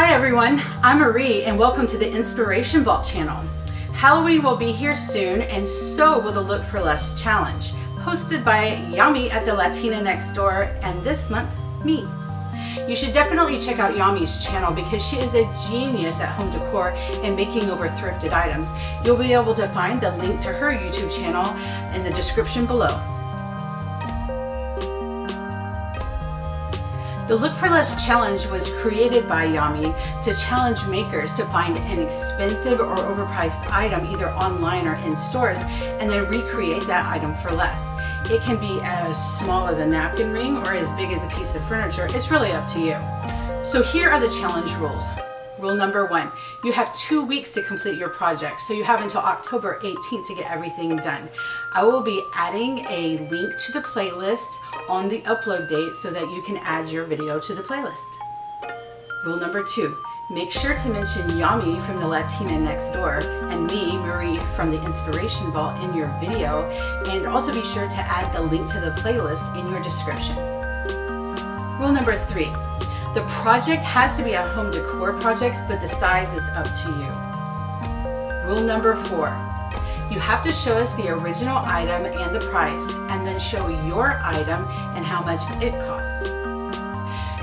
Hi everyone, I'm Marie and welcome to the Inspiration Vault channel. Halloween will be here soon and so will the Look for Less challenge, hosted by Yami at the Latina Next Door and this month, me. You should definitely check out Yami's channel because she is a genius at home decor and making over thrifted items. You'll be able to find the link to her YouTube channel in the description below. The Look for Less challenge was created by Yami to challenge makers to find an expensive or overpriced item either online or in stores and then recreate that item for less. It can be as small as a napkin ring or as big as a piece of furniture. It's really up to you. So here are the challenge rules. Rule number 1, you have 2 weeks to complete your project, so you have until October 18th to get everything done. I will be adding a link to the playlist on the upload date so that you can add your video to the playlist. Rule number 2, make sure to mention Yami from the Latina Next Door and me, Marie, from the Inspiration Vault in your video, and also be sure to add the link to the playlist in your description. Rule number 3, the project has to be a home decor project, but the size is up to you. Rule number 4, you have to show us the original item and the price, and then show your item and how much it costs.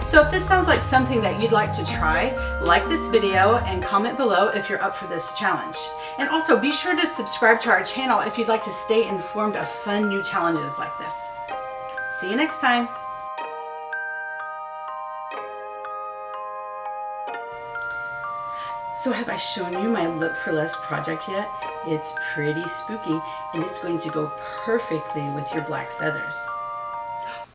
So if this sounds like something that you'd like to try, like this video and comment below if you're up for this challenge. And also be sure to subscribe to our channel if you'd like to stay informed of fun new challenges like this. See you next time. So have I shown you my Look for Less project yet? It's pretty spooky and it's going to go perfectly with your black feathers.